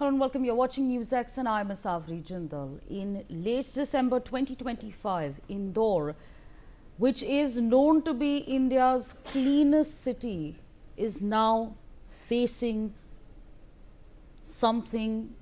Hello and welcome. You're watching NewsX and I'm Asavri Jindal. In late December 2025, Indore, which is known to be India's cleanest city, is now facing something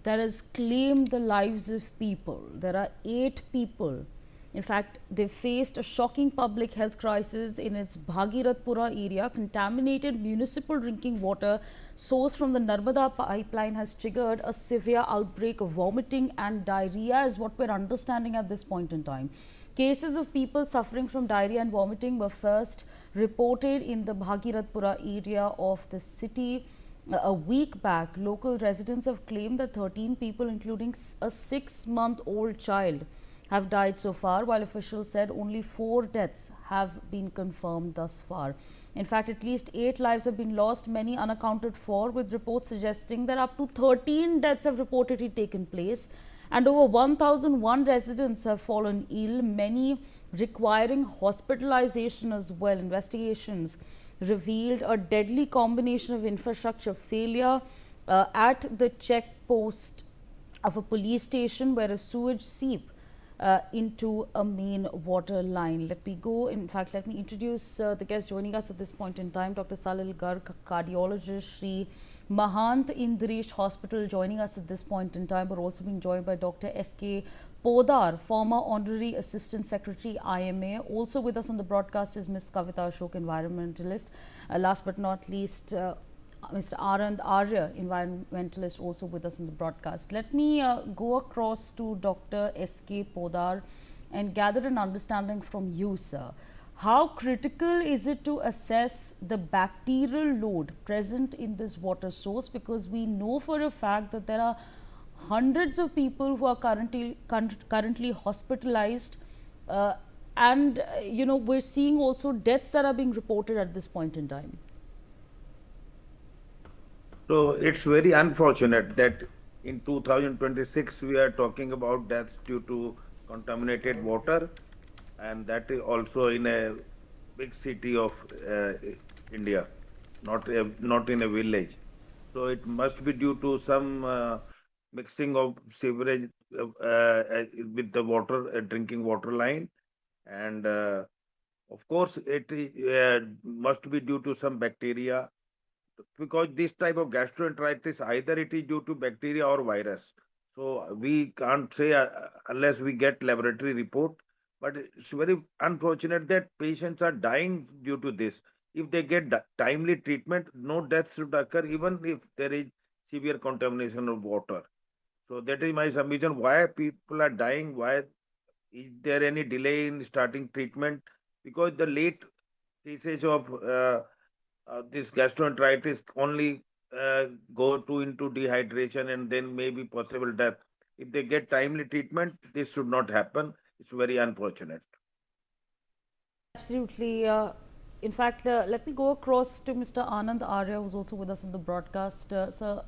that has claimed the lives of people. There are 8 people. In fact, they faced a shocking public health crisis in its Bhagirathpura area. Contaminated municipal drinking water sourced from the Narmada pipeline has triggered a severe outbreak of vomiting and diarrhea, is what we're understanding at this point in time. Cases of people suffering from diarrhea and vomiting were first reported in the Bhagirathpura area of the city. A week back, local residents have claimed that 13 people, including a 6-month-old child, have died so far, while officials said only 4 deaths have been confirmed thus far. In fact, at least 8 lives have been lost, many unaccounted for, with reports suggesting that up to 13 deaths have reportedly taken place, and over 1,001 residents have fallen ill, many requiring hospitalization as well. Investigations revealed a deadly combination of infrastructure failure at the checkpost of a police station where a sewage seep into a main water line. Let me introduce the guest joining us at this point in time. Dr. Salil Garg, cardiologist, Shri Mahant Indresh Hospital, joining us at this point in time. We're also being joined by Dr. S.K. Podar, former Honorary Assistant Secretary, IMA. Also with us on the broadcast is Ms. Kavita Ashok, environmentalist. Last but not least, Mr. Anand Arya, environmentalist, also with us on the broadcast. Let me go across to Dr. S.K. Podar and gather an understanding from you, sir. How critical is it to assess the bacterial load present in this water source? Because we know for a fact that there are hundreds of people who are currently hospitalized, and we're seeing also deaths that are being reported at this point in time. So it's very unfortunate that in 2026 we are talking about deaths due to contaminated water, and that is also in a big city of India, not in a village. So it must be due to some mixing of sewerage with the water, drinking water line, and of course it must be due to some bacteria, because this type of gastroenteritis, either it is due to bacteria or virus. So we can't say unless we get laboratory report. But it's very unfortunate that patients are dying due to this. If they get timely treatment, no deaths should occur, even if there is severe contamination of water. So that is my submission. Why people are dying? Why is there any delay in starting treatment? Because the late cases of this gastroenteritis only go into dehydration and then maybe possible death. If they get timely treatment, this should not happen. It's very unfortunate. Absolutely. In fact, let me go across to Mr. Anand Arya, who's also with us on the broadcast. So,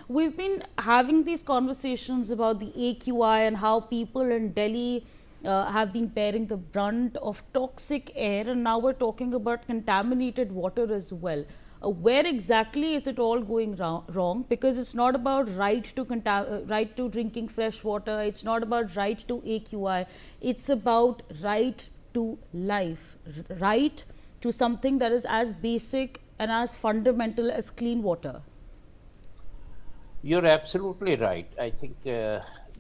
we've been having these conversations about the AQI and how people in Delhi have been bearing the brunt of toxic air, and now we're talking about contaminated water as well. Where exactly is it all going wrong? Because it's not about right to drinking fresh water. It's not about right to AQI. It's about right to life, right to something that is as basic and as fundamental as clean water. You're absolutely right. I think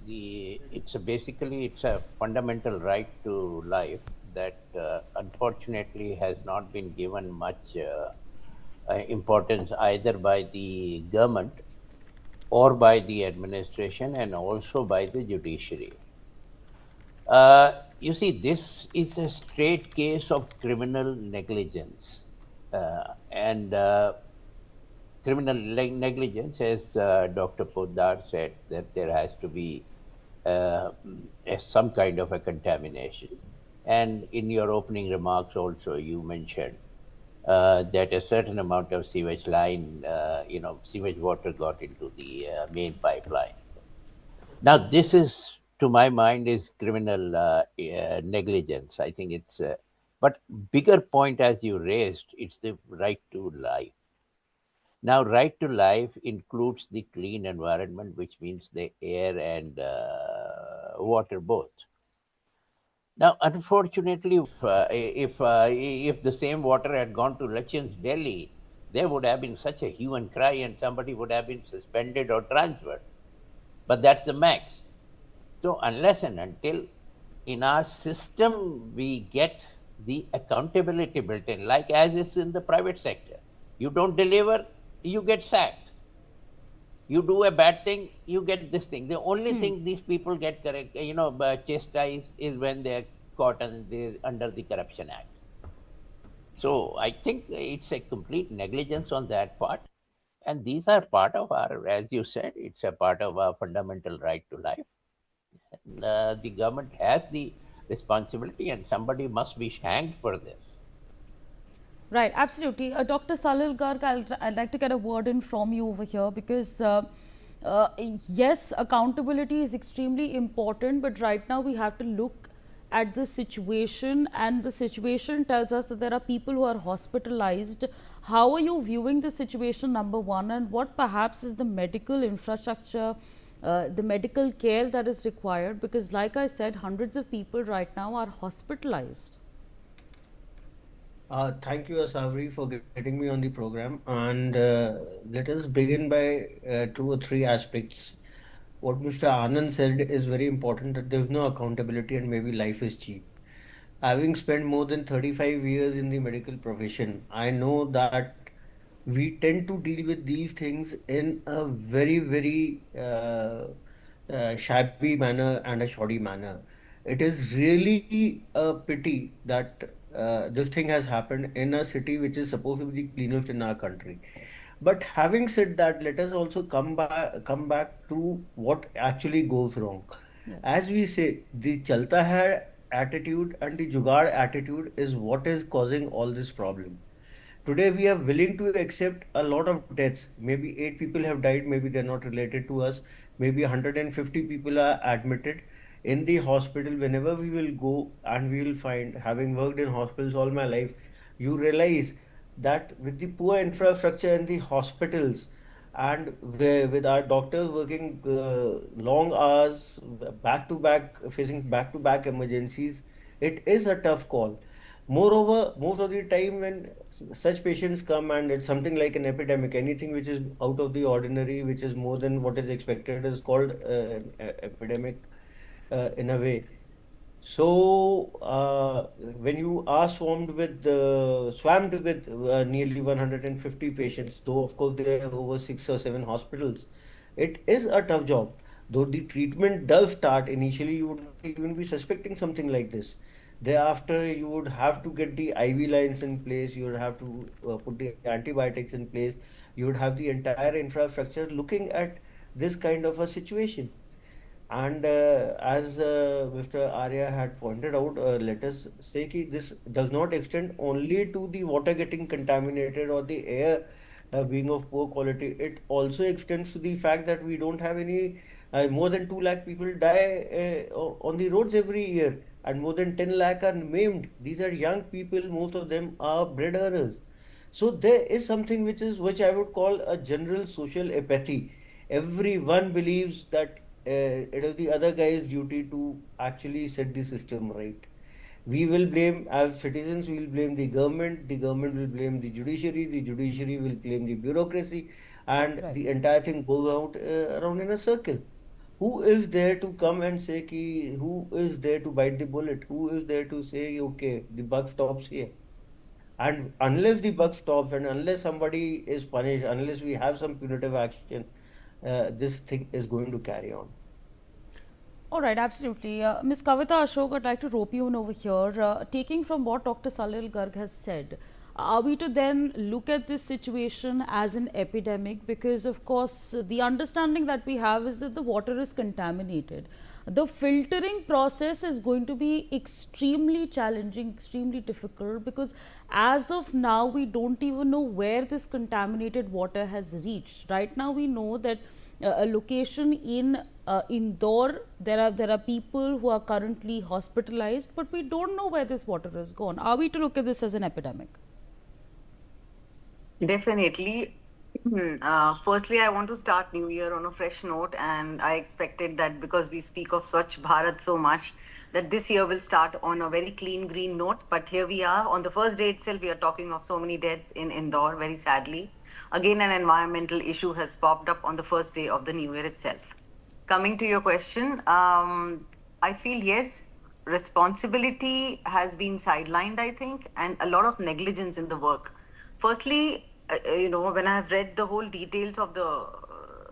it's a fundamental right to life that unfortunately has not been given much importance either by the government or by the administration and also by the judiciary. You see, this is a straight case of criminal negligence. And criminal negligence, as Dr. Poddar said, that there has to be some kind of a contamination. And in your opening remarks also, you mentioned that a certain amount of sewage line, sewage water got into the main pipeline. Now, this is, to my mind, is criminal negligence. I think but bigger point as you raised, it's the right to life. Now, right to life includes the clean environment, which means the air and water both. Now, unfortunately, if the same water had gone to Lachin's Delhi, there would have been such a hue and cry, and somebody would have been suspended or transferred. But that's the max. So, unless and until in our system we get the accountability built in, like as it's in the private sector, you don't deliver, you get sacked. You do a bad thing, you get this thing. The only thing these people get correct, chastised is when they're caught under the Corruption Act. So I think it's a complete negligence on that part. And these are part of our, as you said, it's a part of our fundamental right to life. The government has the responsibility, and somebody must be hanged for this. Right, absolutely. Dr. Salil Garg, I'd like to get a word in from you over here because, yes, accountability is extremely important, but right now we have to look at the situation, and the situation tells us that there are people who are hospitalized. How are you viewing the situation, number one, and what perhaps is the medical infrastructure, the medical care that is required? Because, like I said, hundreds of people right now are hospitalized. Thank you, Asavri, for getting me on the program. And let us begin by two or three aspects. What Mr. Anand said is very important, that there's no accountability and maybe life is cheap. Having spent more than 35 years in the medical profession, I know that we tend to deal with these things in a very, very shabby manner and a shoddy manner. It is really a pity that this thing has happened in a city which is supposed to be the cleanest in our country. But having said that, let us also come back to what actually goes wrong. Yeah. As we say, the chalta hai attitude and the jugaad attitude is what is causing all this problem. Today we are willing to accept a lot of deaths. Maybe 8 people have died, maybe they're not related to us. Maybe 150 people are admitted in the hospital. Whenever we will go and we will find, having worked in hospitals all my life, you realize that with the poor infrastructure in the hospitals and with our doctors working long hours, back to back, facing back to back emergencies, it is a tough call. Moreover, most of the time when such patients come and it's something like an epidemic, anything which is out of the ordinary, which is more than what is expected, is called an epidemic in a way. So, when you are swarmed with nearly 150 patients, though of course there are over 6 or 7 hospitals, it is a tough job. Though the treatment does start initially, you would not even be suspecting something like this. Thereafter, you would have to get the IV lines in place, you would have to put the antibiotics in place, you would have the entire infrastructure looking at this kind of a situation. And as Mr. Arya had pointed out, let us say that this does not extend only to the water getting contaminated or the air being of poor quality. It also extends to the fact that we don't have any more than 2 lakh people die on the roads every year, and more than 10 lakh are maimed. These are young people, most of them are bread earners. So there is something which I would call a general social apathy. Everyone believes that it is the other guy's duty to actually set the system right. We will blame, as citizens, we will blame the government will blame the judiciary will blame the bureaucracy, and Right. the entire thing goes out around in a circle. Who is there to come and say who is there to bite the bullet? Who is there to say, okay, the buck stops here? And unless the buck stops and unless somebody is punished, unless we have some punitive action, this thing is going to carry on. All right, absolutely. Ms. Kavita Ashok, I'd like to rope you in over here. Taking from what Dr. Salil Garg has said, are we to then look at this situation as an epidemic? Because, of course, the understanding that we have is that the water is contaminated. The filtering process is going to be extremely challenging, extremely difficult, because as of now, we don't even know where this contaminated water has reached. Right now, we know that a location in Indore, there are people who are currently hospitalized, but we don't know where this water has gone. Are we to look at this as an epidemic? Definitely. Firstly, I want to start New Year on a fresh note, and I expected that because we speak of Swachh Bharat so much, that this year will start on a very clean green note. But here we are on the first day itself. We are talking of so many deaths in Indore. Very sadly, again an environmental issue has popped up on the first day of the New Year itself. Coming to your question, I feel yes, responsibility has been sidelined, I think, and a lot of negligence in the work. Firstly, when I have read the whole details of the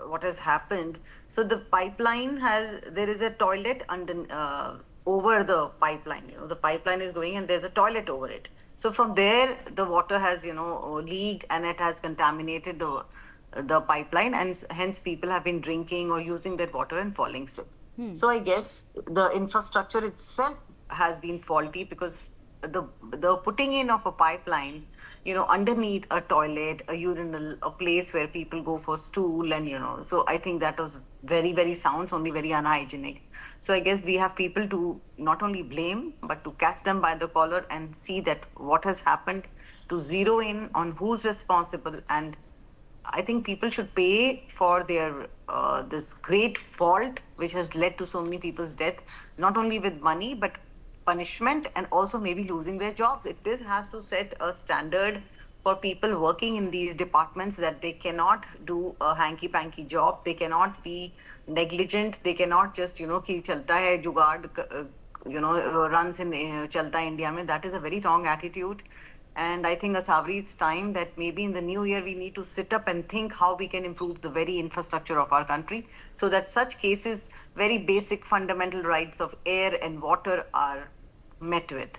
what has happened, so the pipeline has there is a toilet under over the pipeline. The pipeline is going and there's a toilet over it. So from there, the water has leaked and it has contaminated the pipeline, and hence people have been drinking or using that water and falling sick. So I guess the infrastructure itself has been faulty because the putting in of a pipeline, underneath a toilet, a urinal, a place where people go for stool, and so I think that was very, very sounds only very unhygienic. So I guess we have people to not only blame but to catch them by the collar and see that what has happened, to zero in on who's responsible. And I think people should pay for their this great fault which has led to so many people's death, not only with money but punishment, and also maybe losing their jobs. If this has to set a standard for people working in these departments, that they cannot do a hanky panky job, they cannot be negligent, they cannot just ki chalta hai jugaad, runs in chalta India mein. That is a very wrong attitude. And I think, Asavri, it's time that maybe in the new year we need to sit up and think how we can improve the very infrastructure of our country so that such cases, very basic fundamental rights of air and water, are met with.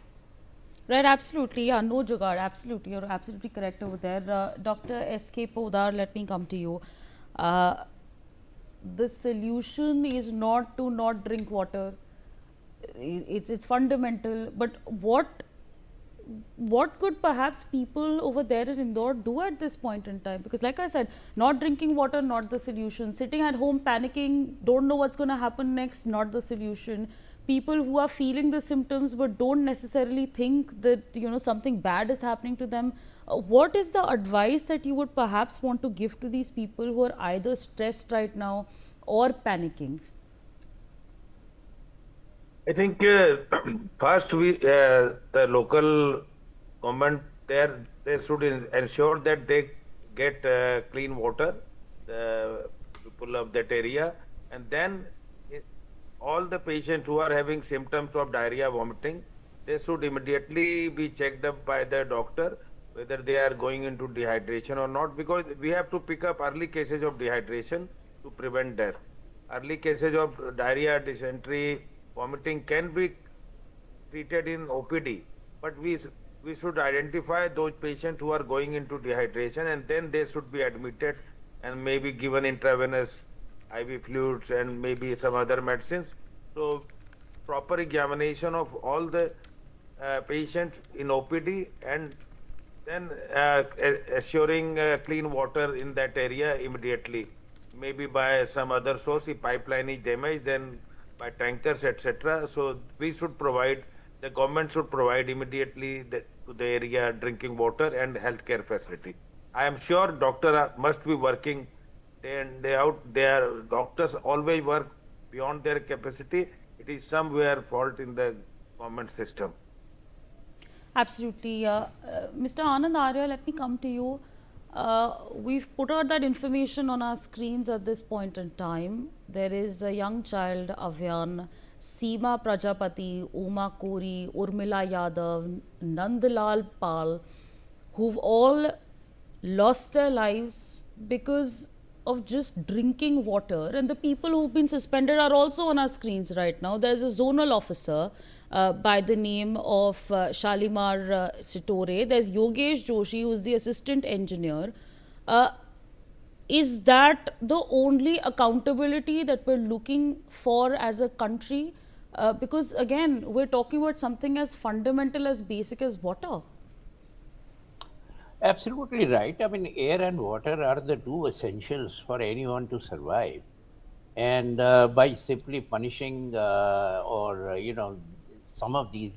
Right, absolutely. Yeah, no jugaad. Absolutely. You're absolutely correct over there. Dr. S.K. Podar, let me come to you. Uh, the solution is not to not drink water. It's fundamental. But what could perhaps people over there in Indore do at this point in time? Because like I said, not drinking water, not the solution. Sitting at home panicking, don't know what's going to happen next, not the solution. People who are feeling the symptoms but don't necessarily think that something bad is happening to them. What is the advice that you would perhaps want to give to these people who are either stressed right now or panicking? I think first the local government there, they should ensure that they get clean water, the people of that area, and then all the patients who are having symptoms of diarrhea, vomiting, they should immediately be checked up by the doctor whether they are going into dehydration or not, because we have to pick up early cases of dehydration to prevent death. Early cases of diarrhea, dysentery, vomiting can be treated in OPD, but we should identify those patients who are going into dehydration, and then they should be admitted and maybe given intravenous IV fluids and maybe some other medicines. So proper examination of all the patients in OPD, and then assuring clean water in that area immediately, maybe by some other source. If pipeline is damaged, then by tankers, etc. So we should provide, the government should provide immediately to the area drinking water and healthcare facility. I am sure doctors must be working day in day out. Their doctors always work beyond their capacity. It is somewhere fault in the government system. Absolutely. Mr. Anand Arya, let me come to you. We've put out that information on our screens at this point in time. There is a young child, Avyan, Seema Prajapati, Uma Kori, Urmila Yadav, Nandlal Pal, who've all lost their lives because of just drinking water. And the people who've been suspended are also on our screens right now. There's a zonal officer by the name of Shalimar Sitore. There's Yogesh Joshi, who's the assistant engineer. Is that the only accountability that we're looking for as a country? Because again, we're talking about something as fundamental, as basic as water. Absolutely right. I mean, air and water are the two essentials for anyone to survive. And by simply punishing some of these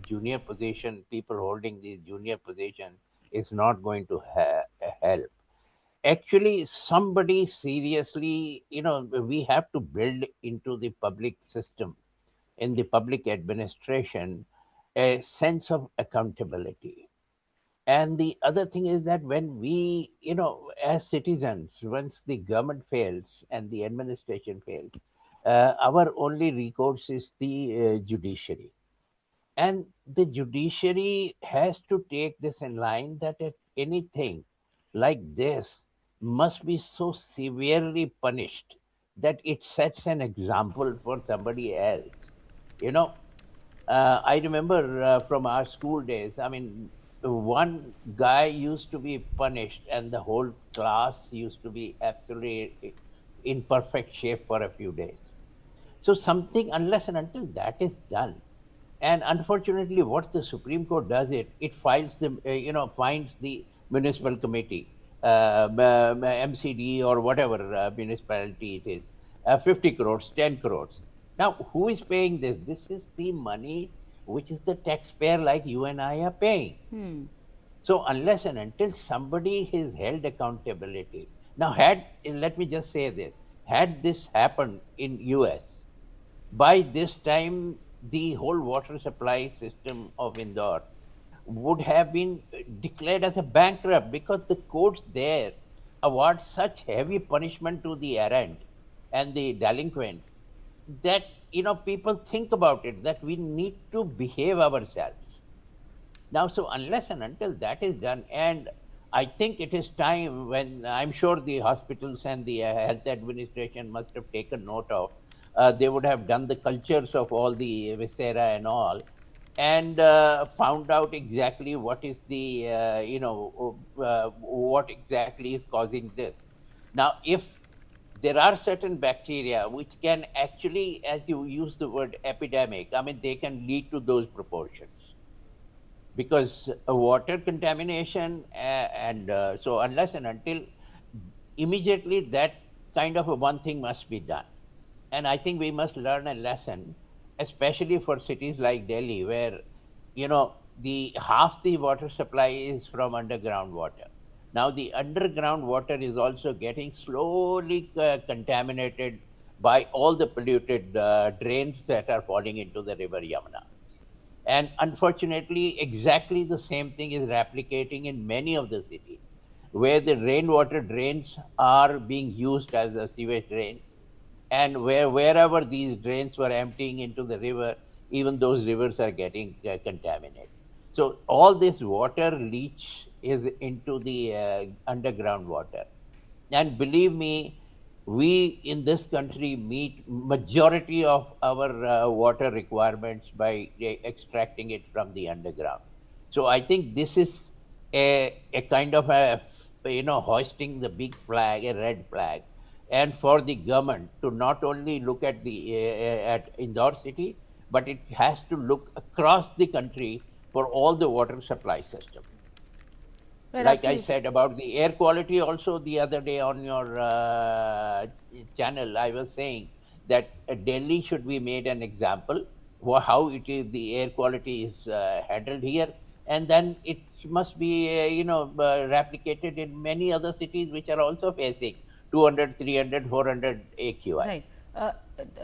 junior position, people holding these junior position, is not going to help. actually somebody seriously, we have to build into the public system, in the public administration, a sense of accountability. And the other thing is that when we, as citizens, once the government fails and the administration fails, our only recourse is the judiciary. And the judiciary has to take this in line that if anything like this must be so severely punished that it sets an example for somebody else. You know, I remember from our school days, I mean, one guy used to be punished, and the whole class used to be absolutely in perfect shape for a few days. So, something, unless and until that is done, and unfortunately, what the Supreme Court does, it files the finds the municipal committee, MCD or whatever municipality it is, 50 crores, 10 crores. Now, who is paying this? This is the money which is the taxpayer like you and I are paying. So unless and until somebody is held accountability. Now, let me just say this: had this happened in US, by this time, the whole water supply system of Indore would have been declared as a bankrupt, because the courts there award such heavy punishment to the errant and the delinquent that people think about it, that we need to behave ourselves. Now, so unless and until that is done, and I think it is time when I'm sure the hospitals and the health administration must have taken note of, they would have done the cultures of all the viscera and all, and found out exactly what is the, what exactly is causing this. Now, if there are certain bacteria which can actually, as you use the word epidemic, I mean, they can lead to those proportions, because water contamination, and so unless and until immediately that kind of a one thing must be done. And I think we must learn a lesson, especially for cities like Delhi, where the half the water supply is from underground water. Now the underground water is also getting slowly contaminated by all the polluted drains that are falling into the river Yamuna. And unfortunately, exactly the same thing is replicating in many of the cities, where the rainwater drains are being used as the sewage drains. And wherever these drains were emptying into the river, even those rivers are getting contaminated. So all this water leach is into the underground water. And believe me, we in this country meet majority of our water requirements by extracting it from the underground. So I think this is a kind of a, hoisting the big flag, a red flag, and for the government to not only look at the at Indore city, but it has to look across the country for all the water supply system. Right, Like I absolutely. said about the air quality, also the other day on your channel, I was saying that Delhi should be made an example, how it is, the air quality is handled here, and then it must be replicated in many other cities which are also facing 200, 300, 400 AQI. Right.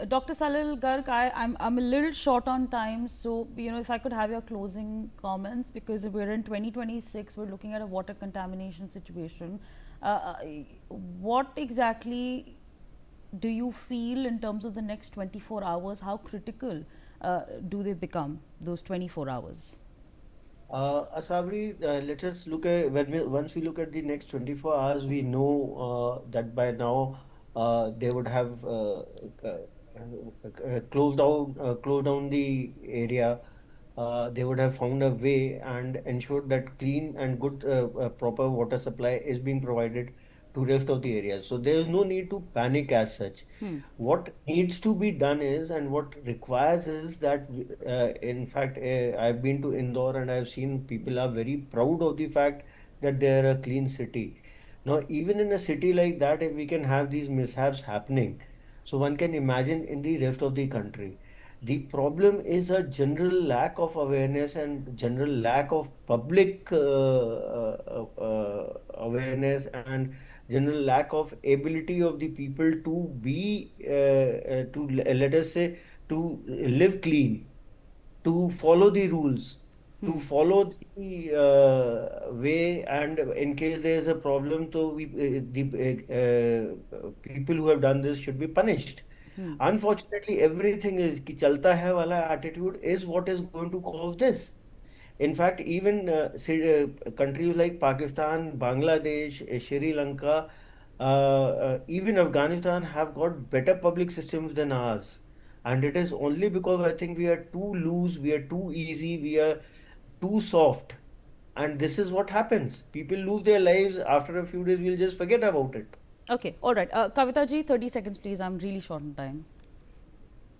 Dr. Salil Garg, I'm a little short on time, so if I could have your closing comments, because we're in 2026, we're looking at a water contamination situation. What exactly do you feel in terms of the next 24 hours? How critical do they become, those 24 hours? Asabri, let us look at once we look at the next 24 hours, we know that by now they would have closed down the area. They would have found a way and ensured that clean and good proper water supply is being provided to rest of the areas. So there is no need to panic as such. What needs to be done is, and what requires is that, in fact, I've been to Indore and I've seen people are very proud of the fact that they're a clean city. Now, even in a city like that, if we can have these mishaps happening, so one can imagine in the rest of the country. The problem is a general lack of awareness and general lack of public awareness and general lack of ability of the people to be, let us say, to live clean, to follow the rules, to follow the way, and in case there is a problem, so the people who have done this should be punished. Unfortunately, everything is ki chalta hai wala attitude is what is going to cause this. In fact, even countries like Pakistan, Bangladesh, Sri Lanka, even Afghanistan have got better public systems than ours. And it is only because I think we are too loose, we are too easy, we are too soft. And this is what happens. People lose their lives. After a few days, we'll just forget about it. Okay, all right. Kavita ji, 30 seconds, please. I'm really short on time.